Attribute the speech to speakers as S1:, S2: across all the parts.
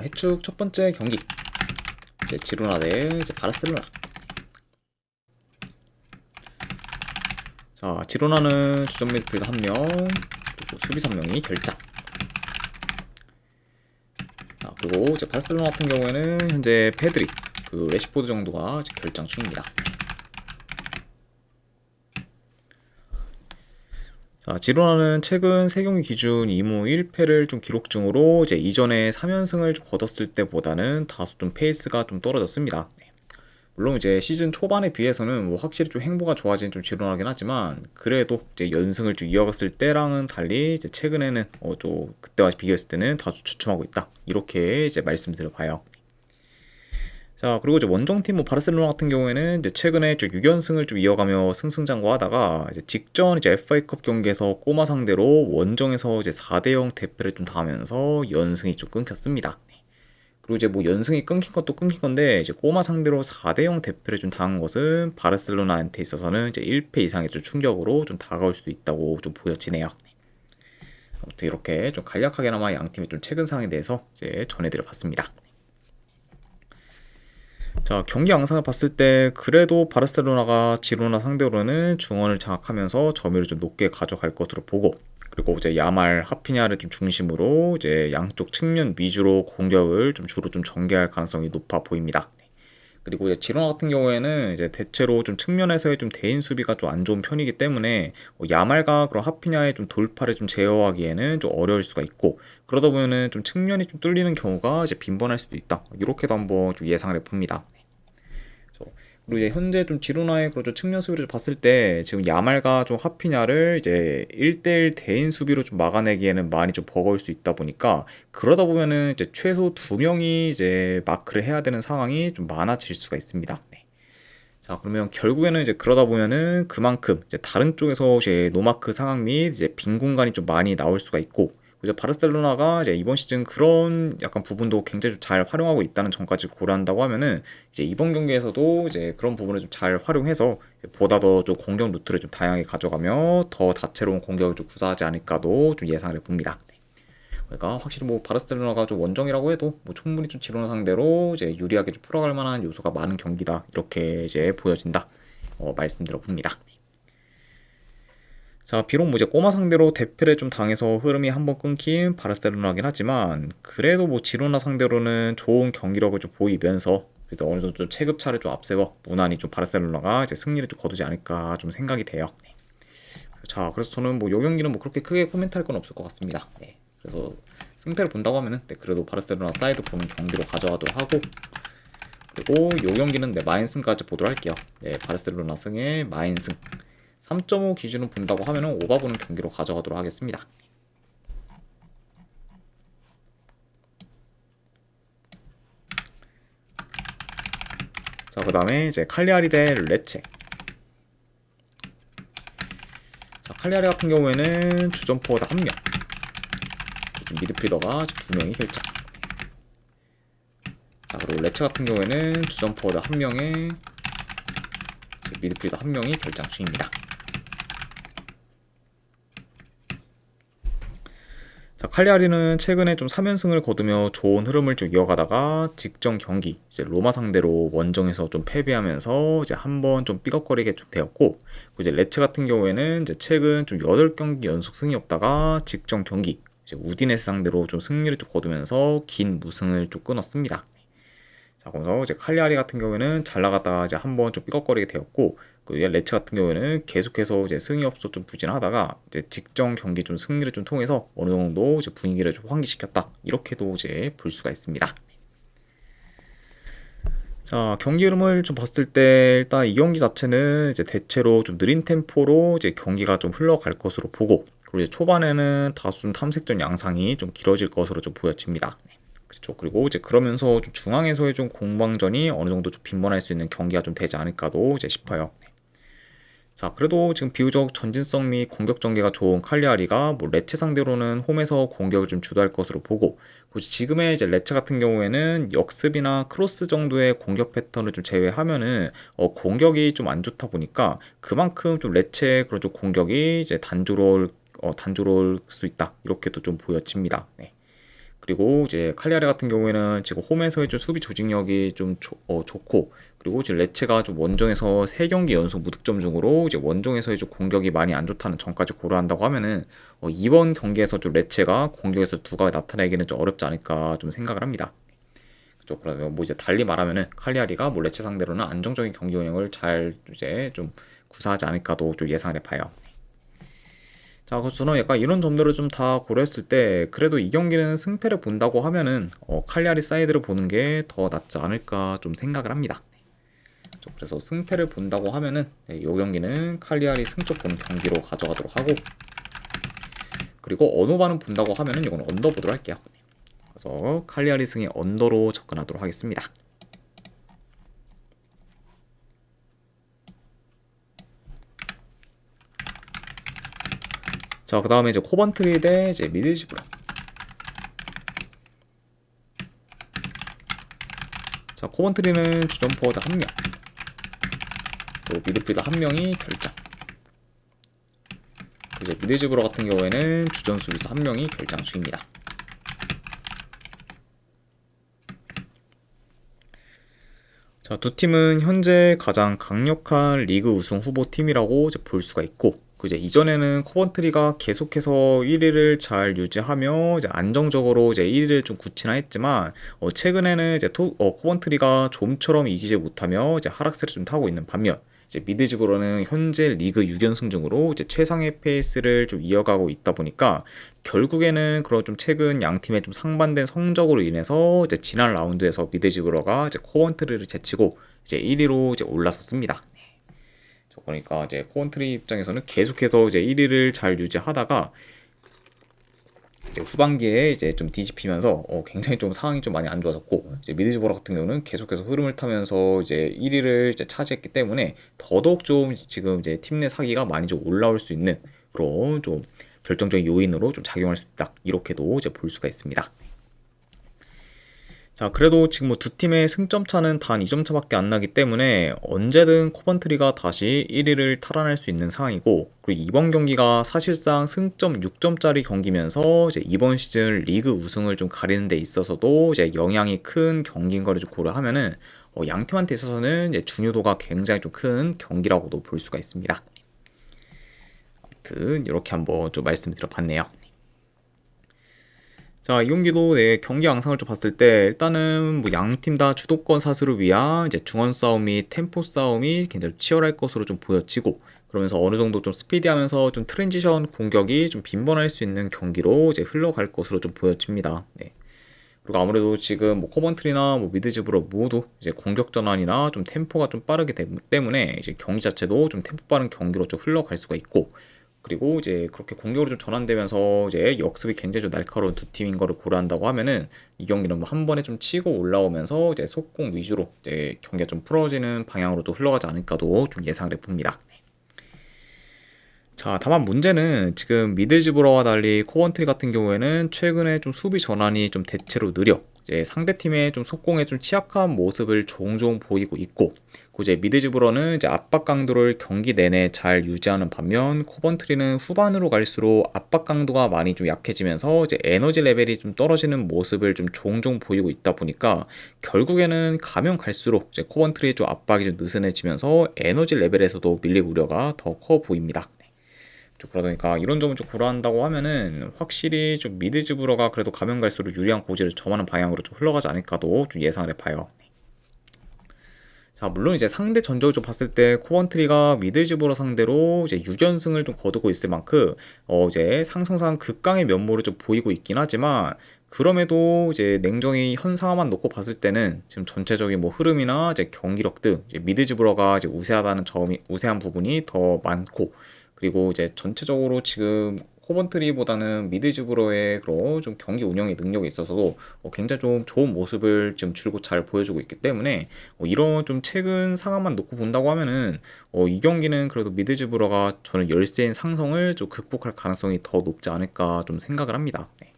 S1: 해축 첫 번째 경기 이제 지로나 대 이제 바르셀로나. 지로나는 주전 미드필더 1명, 그리고 수비수 1명이 결장. 그리고 이제 바르셀로나 같은 경우에는 현재 페드리, 레시포드 정도가 이제 결장 중입니다. 지로나는 최근 3경기 기준 2무 1패를 좀 기록 중으로 이제 이전에 3연승을 좀 거뒀을 때보다는 다소 좀 페이스가 좀 떨어졌습니다. 물론 이제 시즌 초반에 비해서는 뭐 확실히 좀 행보가 좋아진 좀 지루하긴 하지만, 그래도 이제 연승을 좀 이어갔을 때랑은 달리 이제 최근에는 좀 그때와 비교했을 때는 다소 주춤하고 있다, 이렇게 이제 말씀드려봐요. 그리고 이제 원정팀 바르셀로나 같은 경우에는 이제 최근에 좀 6연승을 좀 이어가며 승승장구하다가 이제 직전 이제 FA컵 경기에서 꼬마 상대로 원정에서 이제 4대0 대패를 좀 당하면서 연승이 좀 끊겼습니다. 그리고 이제 뭐 연승이 끊긴 것도 끊긴 건데, 이제 꼬마 상대로 4대0 대패를 좀 당한 것은 바르셀로나한테 있어서는 이제 1패 이상의 좀 충격으로 좀 다가올 수도 있다고 좀 보여지네요. 아무튼 이렇게 좀 간략하게나마 양 팀의 좀 최근 상황에 대해서 이제 전해드려봤습니다. 경기 양상을 봤을 때 그래도 바르셀로나가 지로나 상대로는 중원을 장악하면서 점유율을 좀 높게 가져갈 것으로 보고, 그리고 이제 야말, 하피냐를 좀 중심으로 이제 양쪽 측면 위주로 공격을 좀 주로 좀 전개할 가능성이 높아 보입니다. 그리고 이제 지로나 같은 경우에는 이제 대체로 좀 측면에서의 좀 대인 수비가 좀 안 좋은 편이기 때문에 야말과 그런 하피냐의 좀 돌파를 좀 제어하기에는 좀 어려울 수가 있고, 그러다 보면은 좀 측면이 좀 뚫리는 경우가 이제 빈번할 수도 있다, 이렇게도 한번 좀 예상을 해봅니다. 그리고 이제 현재 좀 지로나의 그런 측면 수비를 봤을 때 지금 야말과 좀 하피냐를 이제 1대1 대인 수비로 좀 막아내기에는 많이 좀 버거울 수 있다 보니까, 그러다 보면은 이제 최소 2명이 이제 마크를 해야 되는 상황이 좀 많아질 수가 있습니다. 그러면 결국에는 이제 그러다 보면은 그만큼 이제 다른 쪽에서 이제 노마크 상황 및 이제 빈 공간이 좀 많이 나올 수가 있고, 이제 바르셀로나가 이제 이번 시즌 그런 약간 부분도 굉장히 좀 잘 활용하고 있다는 점까지 고려한다고 하면은, 이제 이번 경기에서도 이제 그런 부분을 좀 잘 활용해서 보다 더 좀 공격 루트를 좀 다양하게 가져가며 더 다채로운 공격을 좀 구사하지 않을까도 좀 예상을 해봅니다. 그러니까 확실히 뭐 바르셀로나가 좀 원정이라고 해도 뭐 충분히 좀 지로나 상대로 이제 유리하게 좀 풀어갈 만한 요소가 많은 경기다, 이렇게 이제 보여진다, 말씀드려 봅니다. 비록 뭐 이제 꼬마 상대로 대패를 좀 당해서 흐름이 한번 끊긴 바르셀로나긴 하지만, 그래도 뭐 지로나 상대로는 좋은 경기력을 좀 보이면서 그래도 어느 정도 좀 체급차를 좀 앞세워 무난히 좀 바르셀로나가 이제 승리를 좀 거두지 않을까 좀 생각이 돼요. 그래서 저는 뭐 요 경기는 뭐 그렇게 크게 코멘트할 건 없을 것 같습니다. 그래서 승패를 본다고 하면은 그래도 바르셀로나 사이드 보는 경기로 가져가도록 하고, 그리고 요 경기는 마인승까지 보도록 할게요. 바르셀로나 승에 마인승 3.5 기준으로 본다고 하면은 오바 보는 경기로 가져가도록 하겠습니다. 그 다음에 이제 칼리아리 대 레체. 칼리아리 같은 경우에는 주전 포워드 1명, 미드필더가 2명이 결장. 그리고 레체 같은 경우에는 주전 포워드 1명에 미드필더 1명이 결장 중입니다. 칼리아리는 최근에 좀 3연승을 거두며 좋은 흐름을 좀 이어가다가 직전 경기 이제 로마 상대로 원정에서 좀 패배하면서 이제 한번 좀 삐걱거리게 좀 되었고, 이제 레츠 같은 경우에는 이제 최근 좀 8경기 연속 승이 없다가 직전 경기 이제 우디네스 상대로 좀 승리를 좀 거두면서 긴 무승을 좀 끊었습니다. 그래서 이제 칼리아리 같은 경우에는 잘 나갔다가 이제 한번 좀 삐걱거리게 되었고, 레츠 같은 경우에는 계속해서 이제 승이 없어 좀 부진하다가 이제 직전 경기 좀 승리를 좀 통해서 어느 정도 이제 분위기를 좀 환기시켰다, 이렇게도 이제 볼 수가 있습니다. 경기 흐름을 좀 봤을 때 일단 이 경기 자체는 이제 대체로 좀 느린 템포로 이제 경기가 좀 흘러갈 것으로 보고, 그리고 이제 초반에는 다소 좀 탐색전 양상이 좀 길어질 것으로 좀 보여집니다. 그렇죠. 그리고 이제 그러면서 좀 중앙에서의 좀 공방전이 어느 정도 좀 빈번할 수 있는 경기가 좀 되지 않을까도 이제 싶어요. 그래도 지금 비교적 전진성 및 공격 전개가 좋은 칼리아리가 뭐 레체 상대로는 홈에서 공격을 좀 주도할 것으로 보고, 지금의 이제 레체 같은 경우에는 역습이나 크로스 정도의 공격 패턴을 좀 제외하면은 공격이 좀 안 좋다 보니까 그만큼 좀 레체의 그런 좀 공격이 이제 단조로울 수 있다, 이렇게도 좀 보여집니다. 그리고 이제 칼리아리 같은 경우에는 지금 홈에서의 좀 수비 조직력이 좀 좋고, 그리고 지금 레츠가 좀 원정에서 3경기 연속 무득점 중으로 이제 원정에서의 좀 공격이 많이 안 좋다는 점까지 고려한다고 하면은 이번 경기에서 좀 레츠가 공격에서 두각을 나타내기는 좀 어렵지 않을까 좀 생각을 합니다. 그죠? 그러면 뭐 이제 달리 말하면은 칼리아리가 뭐 레츠 상대로는 안정적인 경기 운영을 잘 이제 좀 구사하지 않을까도 좀 예상을 해봐요. 자, 그래서 저는 약간 이런 점들을 좀 다 고려했을 때 그래도 이 경기는 승패를 본다고 하면은 칼리아리 사이드를 보는 게 더 낫지 않을까 좀 생각을 합니다. 그래서 승패를 본다고 하면은 이 경기는 칼리아리 승점 보는 경기로 가져가도록 하고, 그리고 언어반은 본다고 하면은 이건 언더 보도록 할게요. 그래서 칼리아리 승의 언더로 접근하도록 하겠습니다. 자, 그 다음에 이제 코번트리 대 이제 미들즈브로. 자, 코번트리는 주전 포워드 1명, 또 미드필더 1명이 결장. 이제 미들즈브로 같은 경우에는 주전 수비수 1명이 결장 중입니다. 자, 두 팀은 현재 가장 강력한 리그 우승 후보 팀이라고 이제 볼 수가 있고, 이제 이전에는 코번트리가 계속해서 1위를 잘 유지하며 이제 안정적으로 이제 1위를 좀 굳히나 했지만 최근에는 이제 코번트리가 좀처럼 이기지 못하며 이제 하락세를 좀 타고 있는 반면, 이제 미드즈브로는 현재 리그 6연승 중으로 이제 최상의 페이스를 좀 이어가고 있다 보니까 결국에는 그런 좀 최근 양 팀의 좀 상반된 성적으로 인해서 이제 지난 라운드에서 미드즈브로가 이제 코번트리를 제치고 이제 1위로 이제 올라섰습니다. 그러니까 이제 코번트리 입장에서는 계속해서 이제 1위를 잘 유지하다가 이제 후반기에 이제 좀 뒤집히면서 굉장히 좀 상황이 좀 많이 안 좋아졌고, 이제 미드즈버러 같은 경우는 계속해서 흐름을 타면서 이제 1위를 이제 차지했기 때문에 더더욱 좀 지금 이제 팀 내 사기가 많이 좀 올라올 수 있는 그런 좀 결정적인 요인으로 좀 작용할 수 있다, 이렇게도 이제 볼 수가 있습니다. 자, 그래도 지금 뭐 두 팀의 승점 차는 단 2점 차밖에 안 나기 때문에 언제든 코번트리가 다시 1위를 탈환할 수 있는 상황이고, 그리고 이번 경기가 사실상 승점 6점짜리 경기면서 이제 이번 시즌 리그 우승을 좀 가리는 데 있어서도 이제 영향이 큰 경기인 거를 좀 고려하면은 양 팀한테 있어서는 이제 중요도가 굉장히 좀 큰 경기라고도 볼 수가 있습니다. 아무튼 이렇게 한번 좀 말씀을 드려봤네요. 자, 이 경기도 경기 양상을 좀 봤을 때 일단은 뭐 양 팀 다 주도권 사수를 위한 이제 중원 싸움이 템포 싸움이 굉장히 치열할 것으로 좀 보여지고, 그러면서 어느 정도 좀 스피디하면서 좀 트랜지션 공격이 좀 빈번할 수 있는 경기로 이제 흘러갈 것으로 좀 보여집니다. 네. 그리고 아무래도 지금 뭐 코번트리나 뭐 미드즈브로 모두 이제 공격 전환이나 좀 템포가 좀 빠르기 때문에 이제 경기 자체도 좀 템포 빠른 경기로 좀 흘러갈 수가 있고, 그리고 이제 그렇게 공격으로 좀 전환되면서 이제 역습이 굉장히 좀 날카로운 두 팀인 거를 고려한다고 하면은 이 경기는 뭐 한 번에 좀 치고 올라오면서 이제 속공 위주로 이제 경기가 좀 풀어지는 방향으로도 흘러가지 않을까도 좀 예상을 해봅니다. 자, 다만 문제는 지금 미들즈브러와 달리 코번트리 같은 경우에는 최근에 좀 수비 전환이 좀 대체로 느려 이제 상대팀의 좀 속공에 좀 취약한 모습을 종종 보이고 있고, 그 이제 미드즈브러는 이제 압박 강도를 경기 내내 잘 유지하는 반면 코번트리는 후반으로 갈수록 압박 강도가 많이 좀 약해지면서 이제 에너지 레벨이 좀 떨어지는 모습을 좀 종종 보이고 있다 보니까 결국에는 가면 갈수록 이제 코번트리의 좀 압박이 좀 느슨해지면서 에너지 레벨에서도 밀릴 우려가 더 커 보입니다. 그러다 보니까 이런 점을 좀 고려한다고 하면은 확실히 좀 미드즈브러가 그래도 가면 갈수록 유리한 고지를 점하는 방향으로 좀 흘러가지 않을까도 좀 예상을 해봐요. 자, 물론 이제 상대 전적을 좀 봤을 때 코번트리가 미들즈브러 상대로 이제 6연승을 좀 거두고 있을 만큼 이제 상승상 극강의 면모를 좀 보이고 있긴 하지만, 그럼에도 이제 냉정히 현 상황만 놓고 봤을 때는 지금 전체적인 뭐 흐름이나 이제 경기력 등 이제 미드즈브러가 이제 우세한 부분이 더 많고, 그리고 이제 전체적으로 지금 코번트리보다는 미드즈브러의 그런 좀 경기 운영의 능력에 있어서도 굉장히 좀 좋은 모습을 지금 줄곧 잘 보여주고 있기 때문에 이런 좀 최근 상황만 놓고 본다고 하면은 이 경기는 그래도 미드즈브러가 저는 열세인 상성을 좀 극복할 가능성이 더 높지 않을까 좀 생각을 합니다. 네.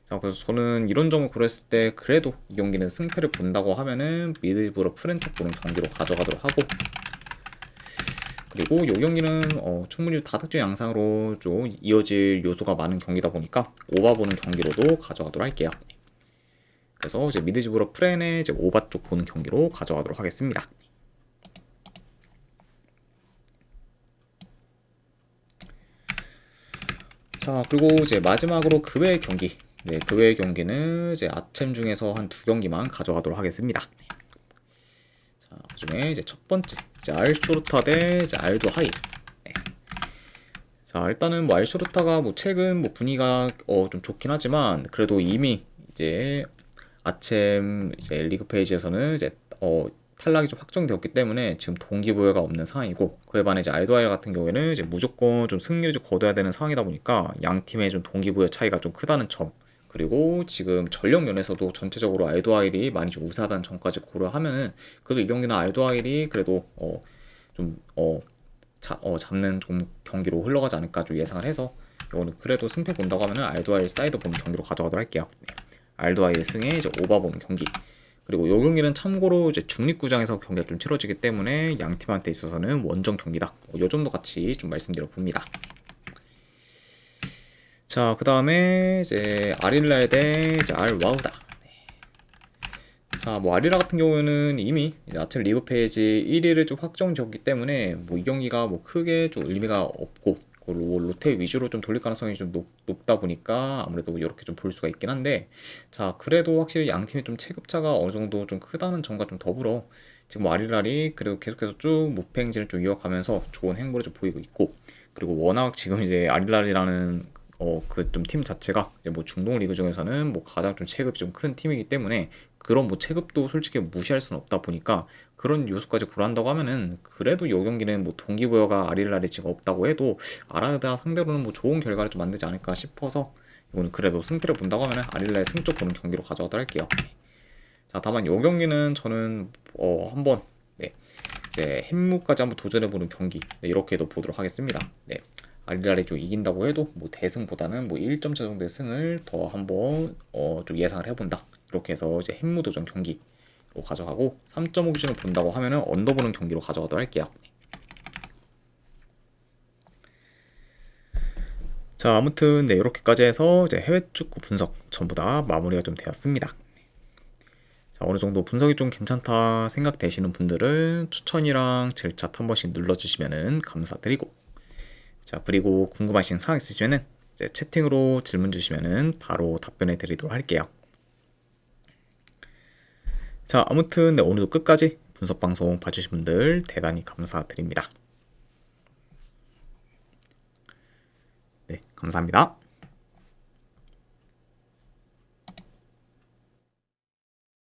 S1: 자, 그래서 저는 이런 점을 고려했을 때 그래도 이 경기는 승패를 본다고 하면은 미드즈브러 프랜차이즈 보는 경기로 가져가도록 하고, 그리고 요 경기는 충분히 다득점 양상으로 좀 이어질 요소가 많은 경기다 보니까 오바 보는 경기로도 가져가도록 할게요. 그래서 이제 미드집으로 프렌의 이제 오바 쪽 보는 경기로 가져가도록 하겠습니다. 자, 그리고 이제 마지막으로 그 외의 경기. 네, 그 외의 경기는 이제 아챔 중에서 한 2경기만 가져가도록 하겠습니다. 자, 그중에 이제 첫 번째, 이제 알쇼르타 대 이제 알도 하이. 네. 자, 일단은 뭐 알쇼르타가 뭐 최근 뭐 분위기가 좀 좋긴 하지만 그래도 이미 이제 아챔 이제 리그 페이지에서는 이제 탈락이 좀 확정되었기 때문에 지금 동기부여가 없는 상황이고, 그에 반해 이제 알도아일 같은 경우에는 이제 무조건 좀 승리를 좀 거둬야 되는 상황이다 보니까 양 팀의 좀 동기부여 차이가 좀 크다는 점, 그리고 지금 전력 면에서도 전체적으로 알도아일이 많이 좀 우세하다는 점까지 고려하면은 그래도 이 경기는 알도아일이 그래도 잡는 좀 경기로 흘러가지 않을까 좀 예상을 해서, 이거는 그래도 승패 본다고 하면은 알도아일 사이드 보는 경기로 가져가도록 할게요. 네. 알도아일 승에 이제 오바 보는 경기. 그리고 이 경기는 참고로 이제 중립구장에서 경기가 좀 치러지기 때문에 양 팀한테 있어서는 원정 경기다. 이 정도 같이 좀 말씀드려 봅니다. 자, 그 다음에 이제 아릴라 대 이제 알와우다. 자, 뭐 아리라 같은 경우는 이미 아틀 리그 페이지 1위를 좀 확정 지었기 때문에 뭐 이 경기가 뭐 크게 좀 의미가 없고, 로테 위주로 좀 돌릴 가능성이 좀 높다 보니까 아무래도 이렇게 좀 볼 수가 있긴 한데, 자, 그래도 확실히 양 팀의 좀 체급차가 어느 정도 좀 크다는 점과 좀 더불어 지금 뭐 아리랄이 그래도 계속해서 쭉 무패 행진을 좀 이어가면서 좋은 행보를 좀 보이고 있고, 그리고 워낙 지금 이제 아리랄이라는 그 좀 팀 자체가 이제 뭐 중동 리그 중에서는 뭐 가장 좀 체급이 좀 큰 팀이기 때문에 그런 뭐 체급도 솔직히 무시할 수는 없다 보니까 그런 요소까지 고려한다고 하면은 그래도 이 경기는 뭐 동기부여가 아릴랄이 지금 없다고 해도 아라다 상대로는 뭐 좋은 결과를 좀 만들지 않을까 싶어서, 이거는 그래도 승패를 본다고 하면은 아릴랄 승쪽 보는 경기로 가져가도록 할게요. 자, 다만 이 경기는 저는 한번 이제 햄무까지 한번 도전해보는 경기, 이렇게도 보도록 하겠습니다. 네. 아리랄이 좀 이긴다고 해도 뭐 대승보다는 뭐 1점 차 정도의 승을 더 한번 좀 예상을 해본다. 이렇게 해서 이제 햄무 도전 경기로 가져가고, 3.5 기준으로 본다고 하면은 언더 보는 경기로 가져가도록 할게요. 자, 아무튼 네, 이렇게까지 해서 이제 해외 축구 분석 전부 다 마무리가 좀 되었습니다. 자, 어느 정도 분석이 좀 괜찮다 생각되시는 분들은 추천이랑 질차 한 번씩 눌러주시면은 감사드리고, 자, 그리고 궁금하신 사항 있으시면은 이제 채팅으로 질문 주시면은 바로 답변해 드리도록 할게요. 자, 아무튼 네, 오늘도 끝까지 분석 방송 봐주신 분들 대단히 감사드립니다. 네, 감사합니다.